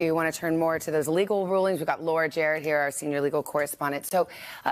You want to turn more to those legal rulings. We've got Laura Jarrett here, our senior legal correspondent. So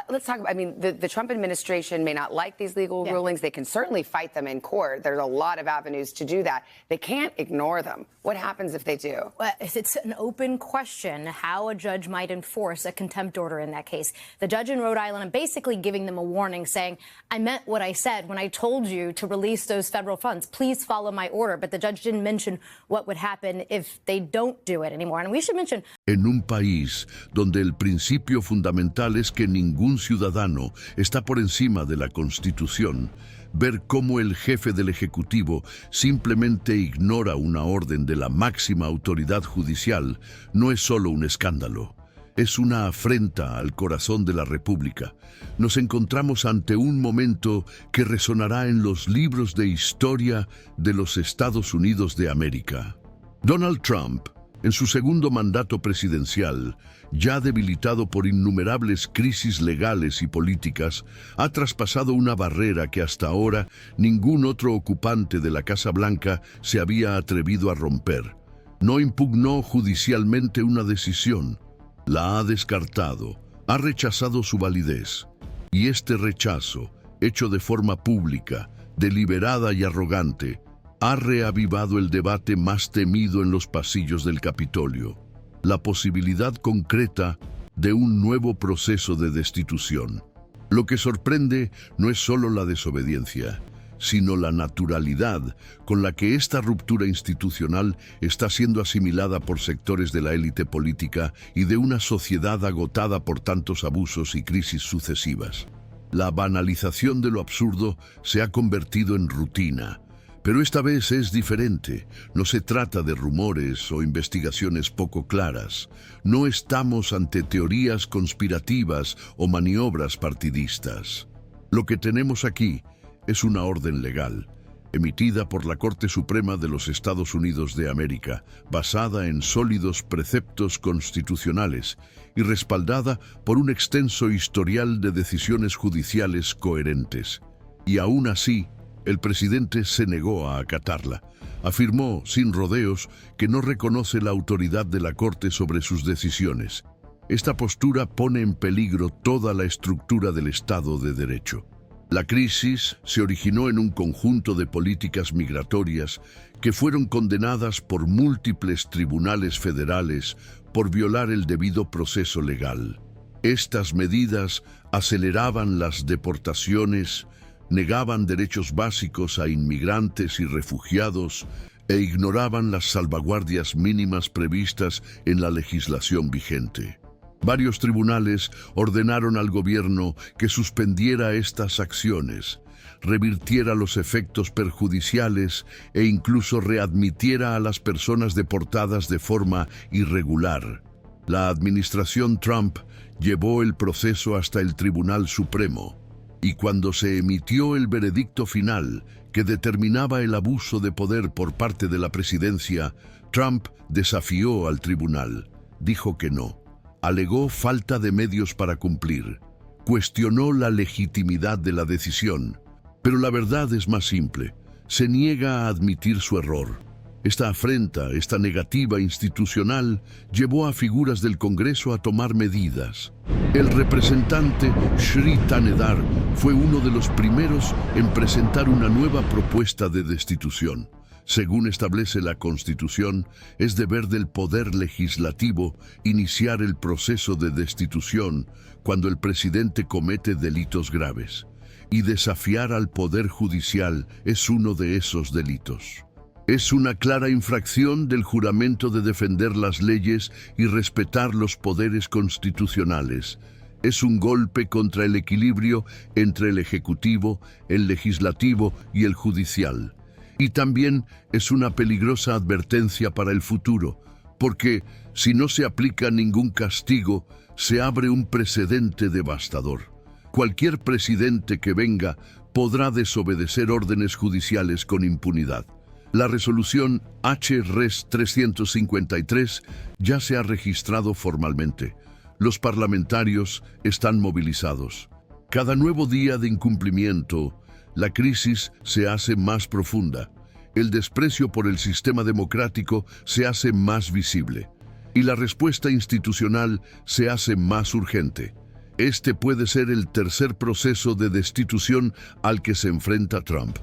let's talk about, I mean, the Trump administration may not like these legal rulings. They can certainly fight them in court. There's a lot of avenues to do that. They can't ignore them. What happens if they do? Well, it's an open question how a judge might enforce a contempt order in that case. The judge in Rhode Island, I'm basically giving them a warning saying, I meant what I said when I told you to release those federal funds. Please follow my order. But the judge didn't mention what would happen if they don't do it anymore. And we should mention. En un país donde el principio fundamental es que ningún ciudadano está por encima de la Constitución, ver cómo el jefe del Ejecutivo simplemente ignora una orden de la máxima autoridad judicial no es solo un escándalo. Es una afrenta al corazón de la República. Nos encontramos ante un momento que resonará en los libros de historia de los Estados Unidos de América. Donald Trump, en su segundo mandato presidencial, ya debilitado por innumerables crisis legales y políticas, ha traspasado una barrera que hasta ahora ningún otro ocupante de la Casa Blanca se había atrevido a romper. No impugnó judicialmente una decisión, la ha descartado, ha rechazado su validez. Y este rechazo, hecho de forma pública, deliberada y arrogante, ha reavivado el debate más temido en los pasillos del Capitolio, la posibilidad concreta de un nuevo proceso de destitución. Lo que sorprende no es solo la desobediencia, sino la naturalidad con la que esta ruptura institucional está siendo asimilada por sectores de la élite política y de una sociedad agotada por tantos abusos y crisis sucesivas. La banalización de lo absurdo se ha convertido en rutina. Pero esta vez es diferente. No se trata de rumores o investigaciones poco claras. No estamos ante teorías conspirativas o maniobras partidistas. Lo que tenemos aquí es una orden legal, emitida por la Corte Suprema de los Estados Unidos de América, basada en sólidos preceptos constitucionales y respaldada por un extenso historial de decisiones judiciales coherentes. Y aún así, el presidente se negó a acatarla. Afirmó, sin rodeos, que no reconoce la autoridad de la Corte sobre sus decisiones. Esta postura pone en peligro toda la estructura del Estado de Derecho. La crisis se originó en un conjunto de políticas migratorias que fueron condenadas por múltiples tribunales federales por violar el debido proceso legal. Estas medidas aceleraban las deportaciones, negaban derechos básicos a inmigrantes y refugiados e ignoraban las salvaguardias mínimas previstas en la legislación vigente. Varios tribunales ordenaron al gobierno que suspendiera estas acciones, revirtiera los efectos perjudiciales e incluso readmitiera a las personas deportadas de forma irregular. La administración Trump llevó el proceso hasta el Tribunal Supremo, y cuando se emitió el veredicto final que determinaba el abuso de poder por parte de la presidencia, Trump desafió al tribunal. Dijo que no. Alegó falta de medios para cumplir. Cuestionó la legitimidad de la decisión. Pero la verdad es más simple. Se niega a admitir su error. Esta afrenta, esta negativa institucional, llevó a figuras del Congreso a tomar medidas. El representante Shri Thanedar fue uno de los primeros en presentar una nueva propuesta de destitución. Según establece la Constitución, es deber del Poder Legislativo iniciar el proceso de destitución cuando el presidente comete delitos graves. Y desafiar al Poder Judicial es uno de esos delitos. Es una clara infracción del juramento de defender las leyes y respetar los poderes constitucionales. Es un golpe contra el equilibrio entre el Ejecutivo, el Legislativo y el Judicial. Y también es una peligrosa advertencia para el futuro, porque si no se aplica ningún castigo, se abre un precedente devastador. Cualquier presidente que venga podrá desobedecer órdenes judiciales con impunidad. La resolución H-Res 353 ya se ha registrado formalmente. Los parlamentarios están movilizados. Cada nuevo día de incumplimiento, la crisis se hace más profunda. El desprecio por el sistema democrático se hace más visible. Y la respuesta institucional se hace más urgente. Este puede ser el tercer proceso de destitución al que se enfrenta Trump.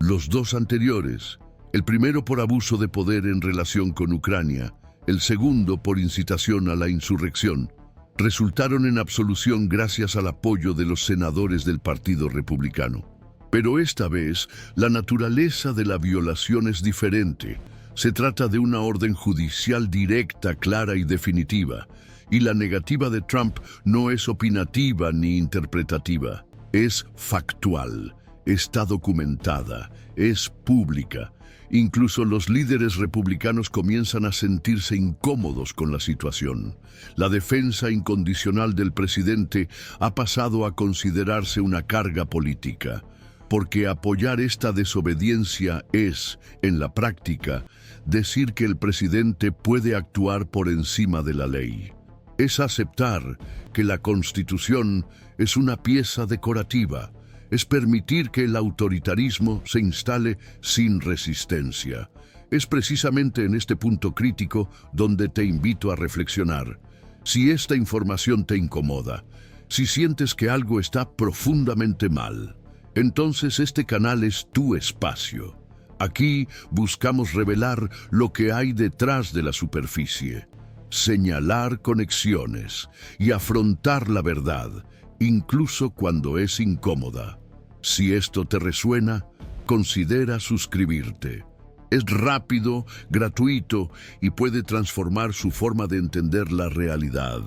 Los dos anteriores, el primero por abuso de poder en relación con Ucrania, el segundo por incitación a la insurrección, resultaron en absolución gracias al apoyo de los senadores del Partido Republicano. Pero esta vez, la naturaleza de la violación es diferente. Se trata de una orden judicial directa, clara y definitiva, y la negativa de Trump no es opinativa ni interpretativa, es factual, está documentada, es pública. Incluso los líderes republicanos comienzan a sentirse incómodos con la situación. La defensa incondicional del presidente ha pasado a considerarse una carga política, porque apoyar esta desobediencia es, en la práctica, decir que el presidente puede actuar por encima de la ley. Es aceptar que la Constitución es una pieza decorativa, es permitir que el autoritarismo se instale sin resistencia. Es precisamente en este punto crítico donde te invito a reflexionar. Si esta información te incomoda, si sientes que algo está profundamente mal, entonces este canal es tu espacio. Aquí buscamos revelar lo que hay detrás de la superficie, señalar conexiones y afrontar la verdad, incluso cuando es incómoda. Si esto te resuena, considera suscribirte. Es rápido, gratuito y puede transformar su forma de entender la realidad.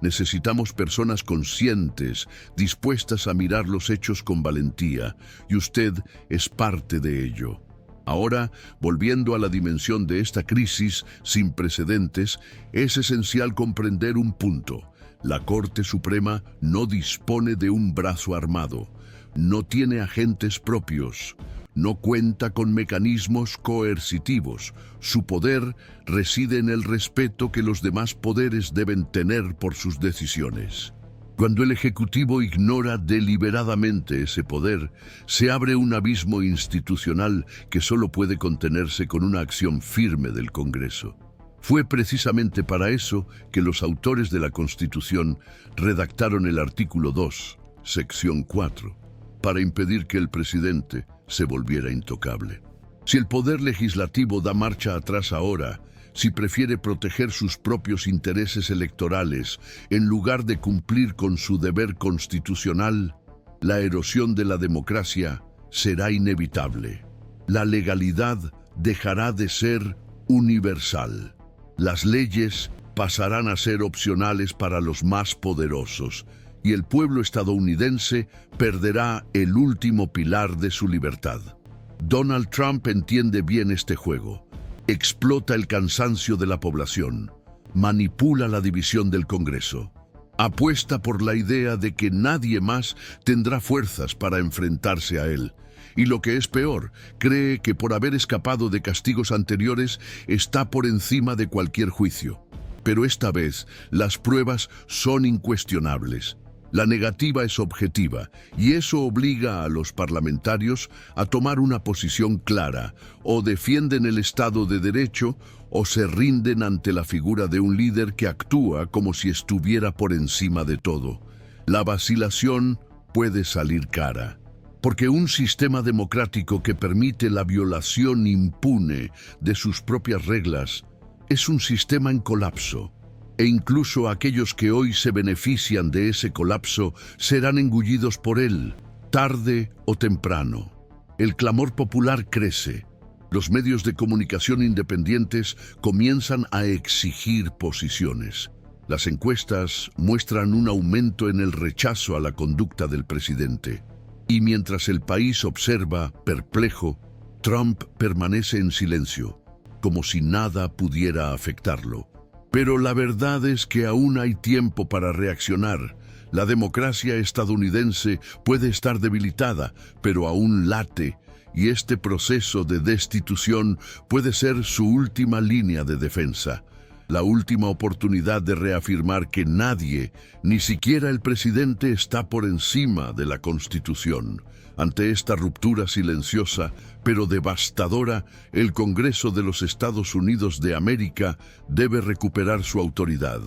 Necesitamos personas conscientes, dispuestas a mirar los hechos con valentía, y usted es parte de ello. Ahora, volviendo a la dimensión de esta crisis sin precedentes, es esencial comprender un punto. La Corte Suprema no dispone de un brazo armado, no tiene agentes propios, no cuenta con mecanismos coercitivos. Su poder reside en el respeto que los demás poderes deben tener por sus decisiones. Cuando el Ejecutivo ignora deliberadamente ese poder, se abre un abismo institucional que solo puede contenerse con una acción firme del Congreso. Fue precisamente para eso que los autores de la Constitución redactaron el artículo 2, sección 4, para impedir que el presidente se volviera intocable. Si el poder legislativo da marcha atrás ahora, si prefiere proteger sus propios intereses electorales en lugar de cumplir con su deber constitucional, la erosión de la democracia será inevitable. La legalidad dejará de ser universal. Las leyes pasarán a ser opcionales para los más poderosos, y el pueblo estadounidense perderá el último pilar de su libertad. Donald Trump entiende bien este juego. Explota el cansancio de la población, manipula la división del Congreso, apuesta por la idea de que nadie más tendrá fuerzas para enfrentarse a él, y lo que es peor, cree que por haber escapado de castigos anteriores está por encima de cualquier juicio. Pero esta vez las pruebas son incuestionables. La negativa es objetiva, y eso obliga a los parlamentarios a tomar una posición clara: o defienden el Estado de Derecho o se rinden ante la figura de un líder que actúa como si estuviera por encima de todo. La vacilación puede salir cara, porque un sistema democrático que permite la violación impune de sus propias reglas es un sistema en colapso. E incluso aquellos que hoy se benefician de ese colapso serán engullidos por él, tarde o temprano. El clamor popular crece. Los medios de comunicación independientes comienzan a exigir posiciones. Las encuestas muestran un aumento en el rechazo a la conducta del presidente. Y mientras el país observa, perplejo, Trump permanece en silencio, como si nada pudiera afectarlo. Pero la verdad es que aún hay tiempo para reaccionar. La democracia estadounidense puede estar debilitada, pero aún late, y este proceso de destitución puede ser su última línea de defensa, la última oportunidad de reafirmar que nadie, ni siquiera el presidente, está por encima de la Constitución. Ante esta ruptura silenciosa, pero devastadora, el Congreso de los Estados Unidos de América debe recuperar su autoridad.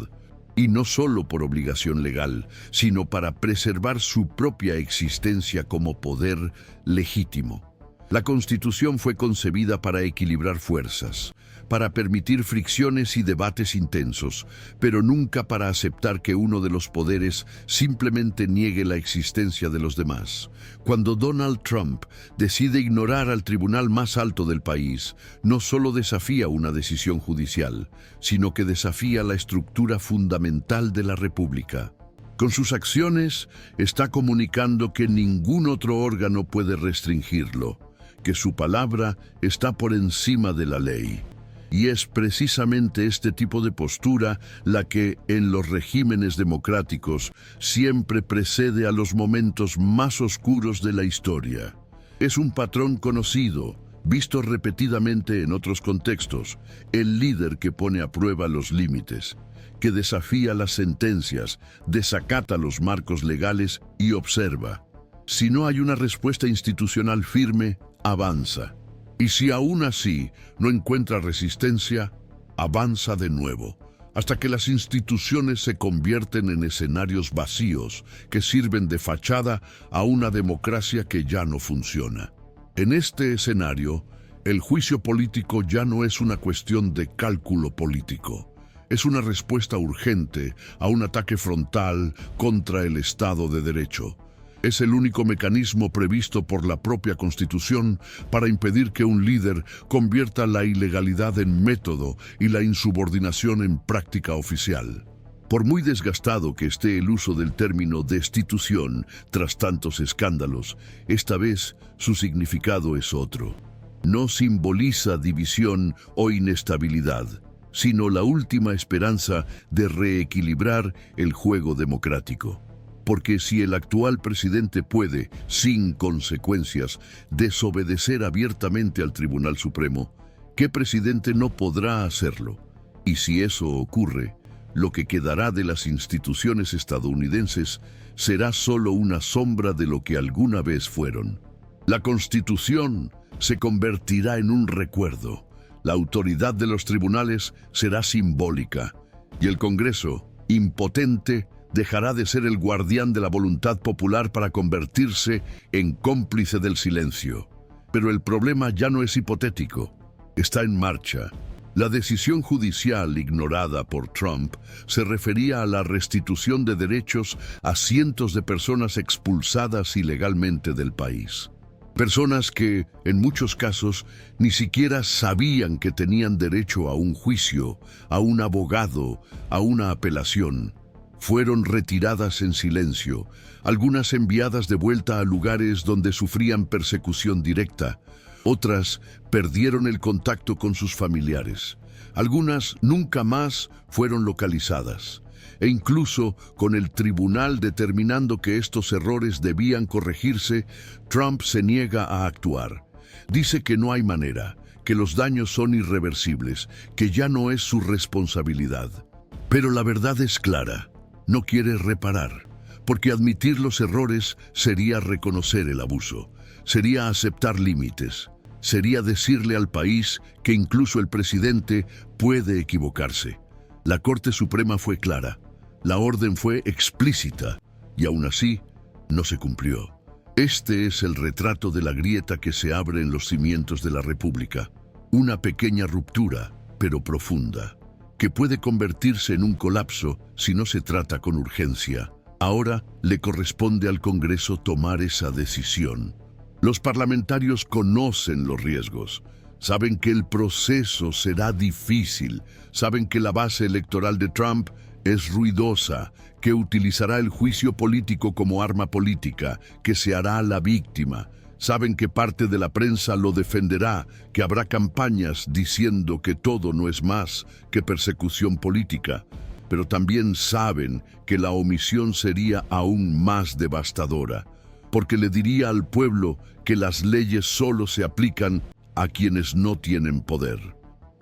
Y no solo por obligación legal, sino para preservar su propia existencia como poder legítimo. La Constitución fue concebida para equilibrar fuerzas, para permitir fricciones y debates intensos, pero nunca para aceptar que uno de los poderes simplemente niegue la existencia de los demás. Cuando Donald Trump decide ignorar al tribunal más alto del país, no solo desafía una decisión judicial, sino que desafía la estructura fundamental de la República. Con sus acciones está comunicando que ningún otro órgano puede restringirlo, que su palabra está por encima de la ley. Y es precisamente este tipo de postura la que, en los regímenes democráticos, siempre precede a los momentos más oscuros de la historia. Es un patrón conocido, visto repetidamente en otros contextos, el líder que pone a prueba los límites, que desafía las sentencias, desacata los marcos legales y observa. Si no hay una respuesta institucional firme, avanza. Y si aún así no encuentra resistencia, avanza de nuevo, hasta que las instituciones se convierten en escenarios vacíos que sirven de fachada a una democracia que ya no funciona. En este escenario, el juicio político ya no es una cuestión de cálculo político. Es una respuesta urgente a un ataque frontal contra el Estado de Derecho. Es el único mecanismo previsto por la propia Constitución para impedir que un líder convierta la ilegalidad en método y la insubordinación en práctica oficial. Por muy desgastado que esté el uso del término destitución tras tantos escándalos, esta vez su significado es otro. No simboliza división o inestabilidad, sino la última esperanza de reequilibrar el juego democrático. Porque si el actual presidente puede, sin consecuencias, desobedecer abiertamente al Tribunal Supremo, ¿qué presidente no podrá hacerlo? Y si eso ocurre, lo que quedará de las instituciones estadounidenses será solo una sombra de lo que alguna vez fueron. La Constitución se convertirá en un recuerdo, la autoridad de los tribunales será simbólica, y el Congreso, impotente, dejará de ser el guardián de la voluntad popular para convertirse en cómplice del silencio. Pero el problema ya no es hipotético, está en marcha. La decisión judicial ignorada por Trump se refería a la restitución de derechos a cientos de personas expulsadas ilegalmente del país. Personas que, en muchos casos, ni siquiera sabían que tenían derecho a un juicio, a un abogado, a una apelación. Fueron retiradas en silencio, algunas enviadas de vuelta a lugares donde sufrían persecución directa, otras perdieron el contacto con sus familiares, algunas nunca más fueron localizadas, e incluso con el tribunal determinando que estos errores debían corregirse, Trump se niega a actuar. Dice que no hay manera, que los daños son irreversibles, que ya no es su responsabilidad. Pero la verdad es clara. No quiere reparar, porque admitir los errores sería reconocer el abuso, sería aceptar límites, sería decirle al país que incluso el presidente puede equivocarse. La Corte Suprema fue clara, la orden fue explícita, y aún así no se cumplió. Este es el retrato de la grieta que se abre en los cimientos de la República, una pequeña ruptura, pero profunda, que puede convertirse en un colapso si no se trata con urgencia. Ahora le corresponde al Congreso tomar esa decisión. Los parlamentarios conocen los riesgos, saben que el proceso será difícil, saben que la base electoral de Trump es ruidosa, que utilizará el juicio político como arma política, que se hará la víctima. Saben que parte de la prensa lo defenderá, que habrá campañas diciendo que todo no es más que persecución política, pero también saben que la omisión sería aún más devastadora, porque le diría al pueblo que las leyes solo se aplican a quienes no tienen poder,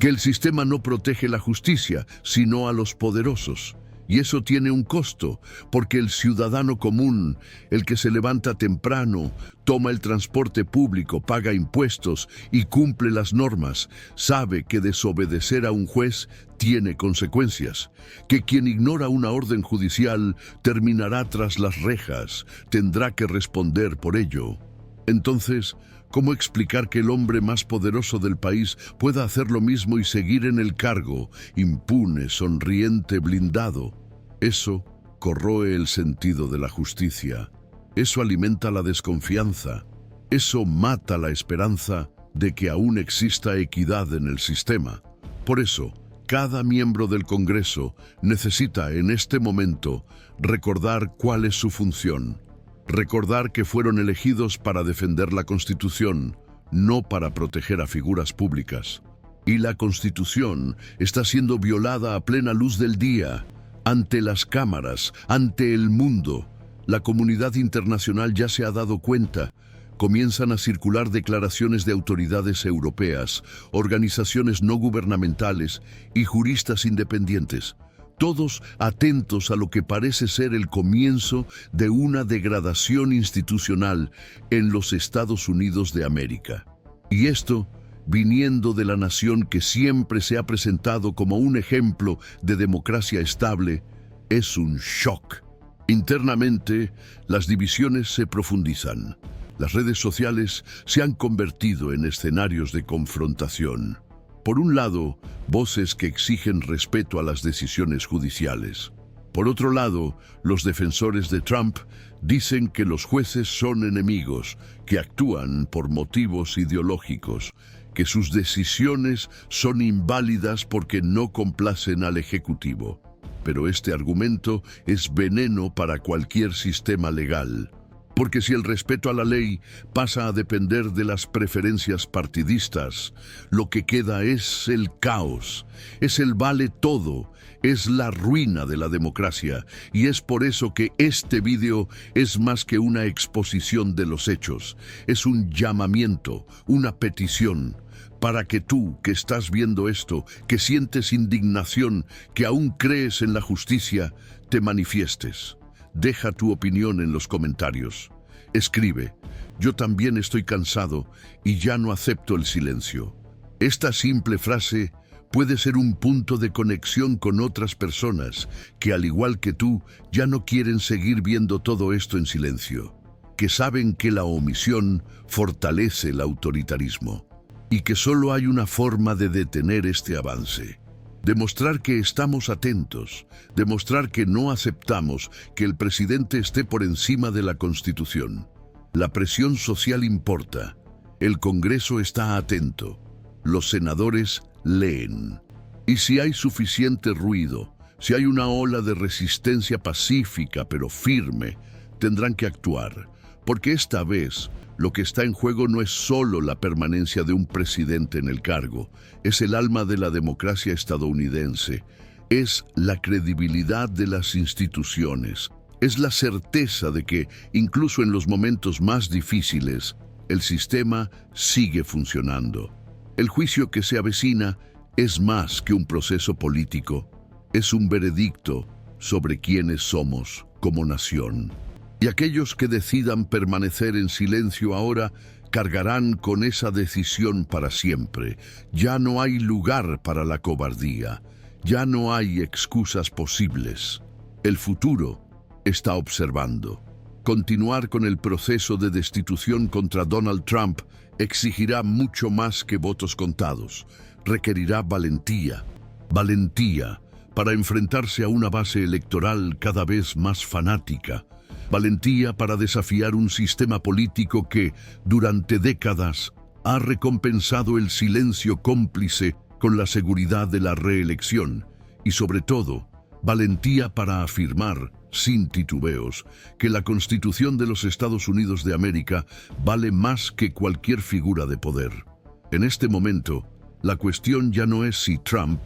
que el sistema no protege la justicia, sino a los poderosos, Y eso tiene un costo, porque el ciudadano común, el que se levanta temprano, toma el transporte público, paga impuestos y cumple las normas, sabe que desobedecer a un juez tiene consecuencias, que quien ignora una orden judicial terminará tras las rejas, tendrá que responder por ello. Entonces, ¿cómo explicar que el hombre más poderoso del país pueda hacer lo mismo y seguir en el cargo, impune, sonriente, blindado? Eso corroe el sentido de la justicia. Eso alimenta la desconfianza. Eso mata la esperanza de que aún exista equidad en el sistema. Por eso, cada miembro del Congreso necesita en este momento recordar cuál es su función. Recordar que fueron elegidos para defender la Constitución, no para proteger a figuras públicas. Y la Constitución está siendo violada a plena luz del día, ante las cámaras, ante el mundo. La comunidad internacional ya se ha dado cuenta. Comienzan a circular declaraciones de autoridades europeas, organizaciones no gubernamentales y juristas independientes, todos atentos a lo que parece ser el comienzo de una degradación institucional en los Estados Unidos de América. Y esto, viniendo de la nación que siempre se ha presentado como un ejemplo de democracia estable, es un shock. Internamente, las divisiones se profundizan. Las redes sociales se han convertido en escenarios de confrontación. Por un lado, voces que exigen respeto a las decisiones judiciales. Por otro lado, los defensores de Trump dicen que los jueces son enemigos, que actúan por motivos ideológicos, que sus decisiones son inválidas porque no complacen al Ejecutivo. Pero este argumento es veneno para cualquier sistema legal. Porque si el respeto a la ley pasa a depender de las preferencias partidistas, lo que queda es el caos, es el vale todo, es la ruina de la democracia. Y es por eso que este vídeo es más que una exposición de los hechos, es un llamamiento, una petición, para que tú, que estás viendo esto, que sientes indignación, que aún crees en la justicia, te manifiestes. Deja tu opinión en los comentarios. Escribe, yo también estoy cansado y ya no acepto el silencio. Esta simple frase puede ser un punto de conexión con otras personas que, al igual que tú, ya no quieren seguir viendo todo esto en silencio, que saben que la omisión fortalece el autoritarismo y que solo hay una forma de detener este avance. Demostrar que estamos atentos, demostrar que no aceptamos que el presidente esté por encima de la Constitución. La presión social importa, el Congreso está atento, los senadores leen. Y si hay suficiente ruido, si hay una ola de resistencia pacífica pero firme, tendrán que actuar, porque esta vez lo que está en juego no es solo la permanencia de un presidente en el cargo, es el alma de la democracia estadounidense, es la credibilidad de las instituciones, es la certeza de que, incluso en los momentos más difíciles, el sistema sigue funcionando. El juicio que se avecina es más que un proceso político, es un veredicto sobre quiénes somos como nación. Y aquellos que decidan permanecer en silencio ahora cargarán con esa decisión para siempre. Ya no hay lugar para la cobardía. Ya no hay excusas posibles. El futuro está observando. Continuar con el proceso de destitución contra Donald Trump exigirá mucho más que votos contados. Requerirá valentía. Valentía para enfrentarse a una base electoral cada vez más fanática. Valentía para desafiar un sistema político que, durante décadas, ha recompensado el silencio cómplice con la seguridad de la reelección. Y sobre todo, valentía para afirmar, sin titubeos, que la Constitución de los Estados Unidos de América vale más que cualquier figura de poder. En este momento, la cuestión ya no es si Trump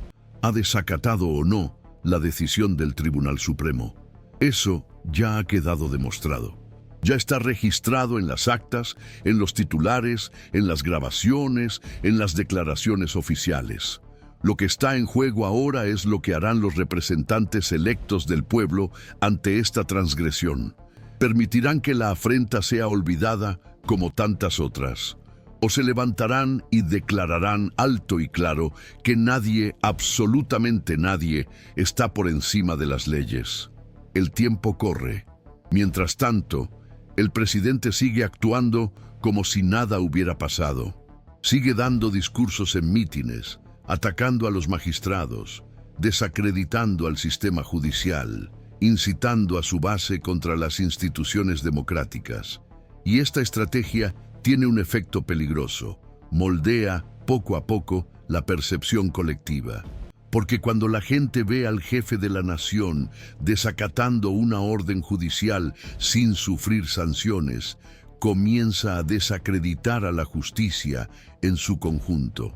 ha desacatado o no la decisión del Tribunal Supremo. Eso ya ha quedado demostrado. Ya está registrado en las actas, en los titulares, en las grabaciones, en las declaraciones oficiales. Lo que está en juego ahora es lo que harán los representantes electos del pueblo ante esta transgresión. ¿Permitirán que la afrenta sea olvidada como tantas otras? ¿O se levantarán y declararán alto y claro que nadie, absolutamente nadie, está por encima de las leyes? El tiempo corre. Mientras tanto, el presidente sigue actuando como si nada hubiera pasado. Sigue dando discursos en mítines, atacando a los magistrados, desacreditando al sistema judicial, incitando a su base contra las instituciones democráticas. Y esta estrategia tiene un efecto peligroso. Moldea, poco a poco, la percepción colectiva. Porque cuando la gente ve al jefe de la nación desacatando una orden judicial sin sufrir sanciones, comienza a desacreditar a la justicia en su conjunto.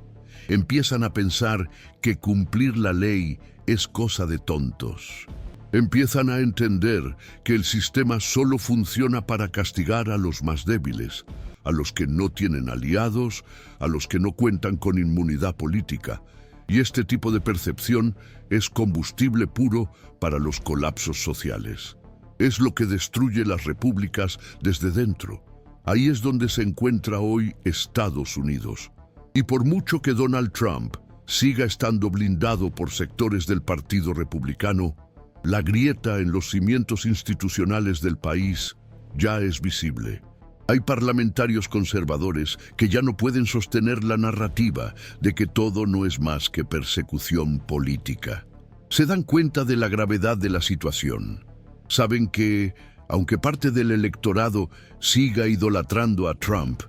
Empiezan a pensar que cumplir la ley es cosa de tontos. Empiezan a entender que el sistema solo funciona para castigar a los más débiles, a los que no tienen aliados, a los que no cuentan con inmunidad política. Y este tipo de percepción es combustible puro para los colapsos sociales. Es lo que destruye las repúblicas desde dentro. Ahí es donde se encuentra hoy Estados Unidos. Y por mucho que Donald Trump siga estando blindado por sectores del Partido Republicano, la grieta en los cimientos institucionales del país ya es visible. Hay parlamentarios conservadores que ya no pueden sostener la narrativa de que todo no es más que persecución política. Se dan cuenta de la gravedad de la situación. Saben que, aunque parte del electorado siga idolatrando a Trump,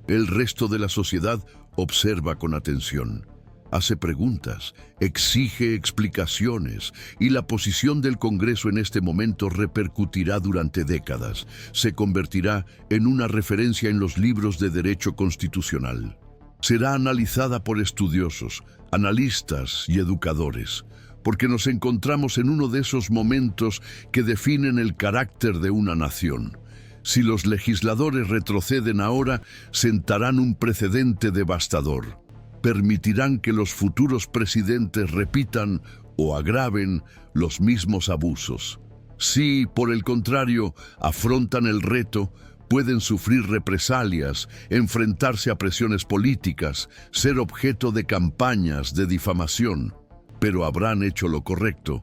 el resto de la sociedad observa con atención. Hace preguntas, exige explicaciones y la posición del Congreso en este momento repercutirá durante décadas. Se convertirá en una referencia en los libros de derecho constitucional. Será analizada por estudiosos, analistas y educadores, porque nos encontramos en uno de esos momentos que definen el carácter de una nación. Si los legisladores retroceden ahora, sentarán un precedente devastador. Permitirán que los futuros presidentes repitan o agraven los mismos abusos. Si, por el contrario, afrontan el reto, pueden sufrir represalias, enfrentarse a presiones políticas, ser objeto de campañas de difamación. Pero habrán hecho lo correcto.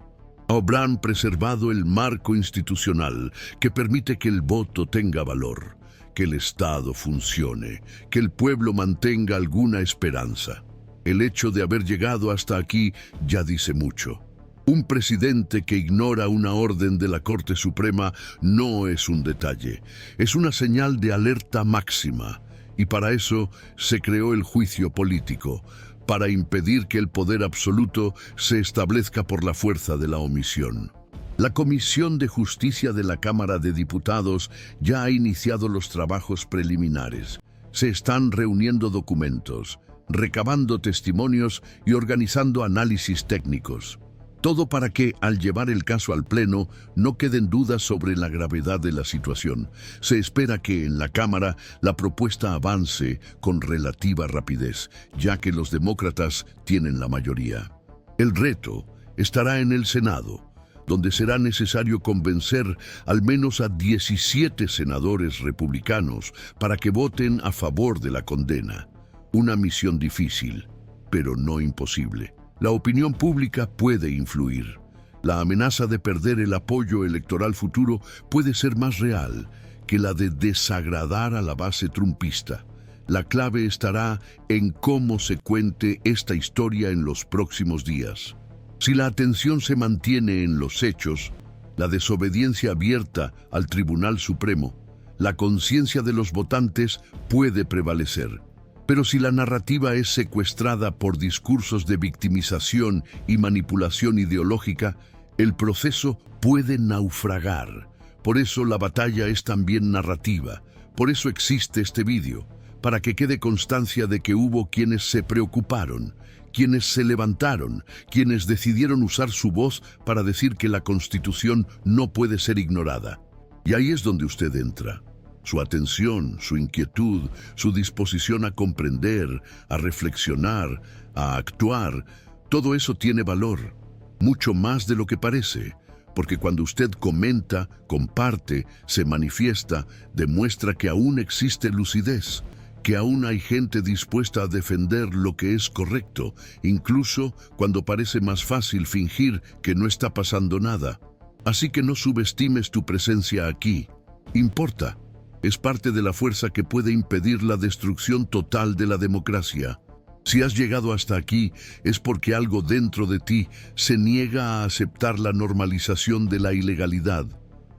Habrán preservado el marco institucional que permite que el voto tenga valor, que el Estado funcione, que el pueblo mantenga alguna esperanza. El hecho de haber llegado hasta aquí ya dice mucho. Un presidente que ignora una orden de la Corte Suprema no es un detalle, es una señal de alerta máxima. Y para eso se creó el juicio político, para impedir que el poder absoluto se establezca por la fuerza de la omisión. La Comisión de Justicia de la Cámara de Diputados ya ha iniciado los trabajos preliminares. Se están reuniendo documentos, recabando testimonios y organizando análisis técnicos. Todo para que, al llevar el caso al Pleno, no queden dudas sobre la gravedad de la situación. Se espera que en la Cámara la propuesta avance con relativa rapidez, ya que los demócratas tienen la mayoría. El reto estará en el Senado, donde será necesario convencer al menos a 17 senadores republicanos para que voten a favor de la condena. Una misión difícil, pero no imposible. La opinión pública puede influir. La amenaza de perder el apoyo electoral futuro puede ser más real que la de desagradar a la base trumpista. La clave estará en cómo se cuente esta historia en los próximos días. Si la atención se mantiene en los hechos, la desobediencia abierta al Tribunal Supremo, la conciencia de los votantes puede prevalecer. Pero si la narrativa es secuestrada por discursos de victimización y manipulación ideológica, el proceso puede naufragar. Por eso la batalla es también narrativa. Por eso existe este vídeo, para que quede constancia de que hubo quienes se preocuparon, quienes se levantaron, quienes decidieron usar su voz para decir que la Constitución no puede ser ignorada. Y ahí es donde usted entra. Su atención, su inquietud, su disposición a comprender, a reflexionar, a actuar, Todo eso tiene valor, mucho más de lo que parece, porque cuando usted comenta, comparte, se manifiesta, demuestra que aún existe lucidez, que aún hay gente dispuesta a defender lo que es correcto, incluso cuando parece más fácil fingir que no está pasando nada. Así que no subestimes tu presencia aquí. Importa. Es parte de la fuerza que puede impedir la destrucción total de la democracia. Si has llegado hasta aquí, es porque algo dentro de ti se niega a aceptar la normalización de la ilegalidad,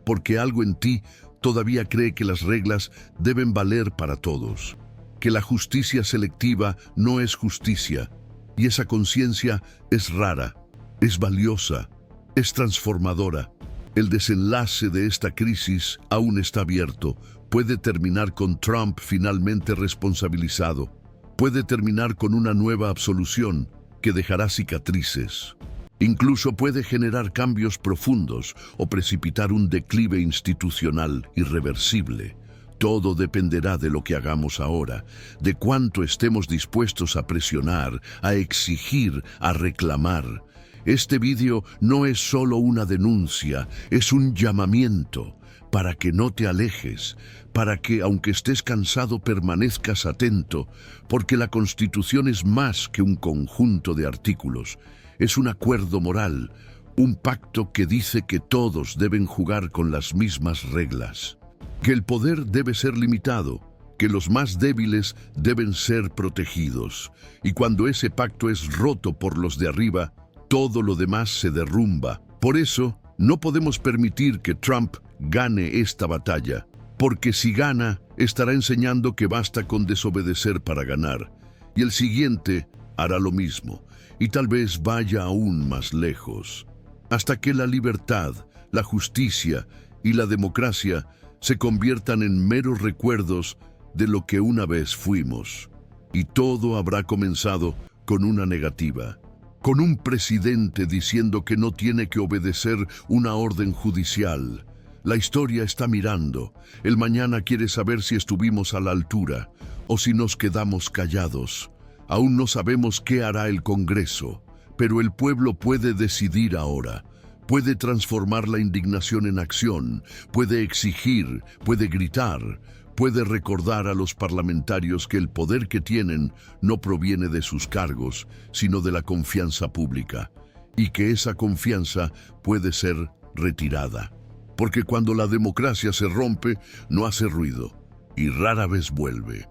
porque algo en ti todavía cree que las reglas deben valer para todos, que la justicia selectiva no es justicia, y esa conciencia es rara, es valiosa, es transformadora. El desenlace de esta crisis aún está abierto. Puede terminar con Trump finalmente responsabilizado. Puede terminar con una nueva absolución que dejará cicatrices. Incluso puede generar cambios profundos o precipitar un declive institucional irreversible. Todo dependerá de lo que hagamos ahora, de cuánto estemos dispuestos a presionar, a exigir, a reclamar. Este vídeo no es solo una denuncia, es un llamamiento para que no te alejes, para que, aunque estés cansado, permanezcas atento, porque la Constitución es más que un conjunto de artículos. Es un acuerdo moral, un pacto que dice que todos deben jugar con las mismas reglas, que el poder debe ser limitado, que los más débiles deben ser protegidos, y cuando ese pacto es roto por los de arriba, todo lo demás se derrumba. Por eso, no podemos permitir que Trump gane esta batalla, porque si gana, estará enseñando que basta con desobedecer para ganar, y el siguiente hará lo mismo, y tal vez vaya aún más lejos, hasta que la libertad, la justicia y la democracia se conviertan en meros recuerdos de lo que una vez fuimos. Y todo habrá comenzado con una negativa, con un presidente diciendo que no tiene que obedecer una orden judicial. La historia está mirando. El mañana quiere saber si estuvimos a la altura o si nos quedamos callados. Aún no sabemos qué hará el Congreso, pero el pueblo puede decidir ahora. Puede transformar la indignación en acción, puede exigir, puede gritar, puede recordar a los parlamentarios que el poder que tienen no proviene de sus cargos, sino de la confianza pública, y que esa confianza puede ser retirada. Porque cuando la democracia se rompe, no hace ruido y rara vez vuelve.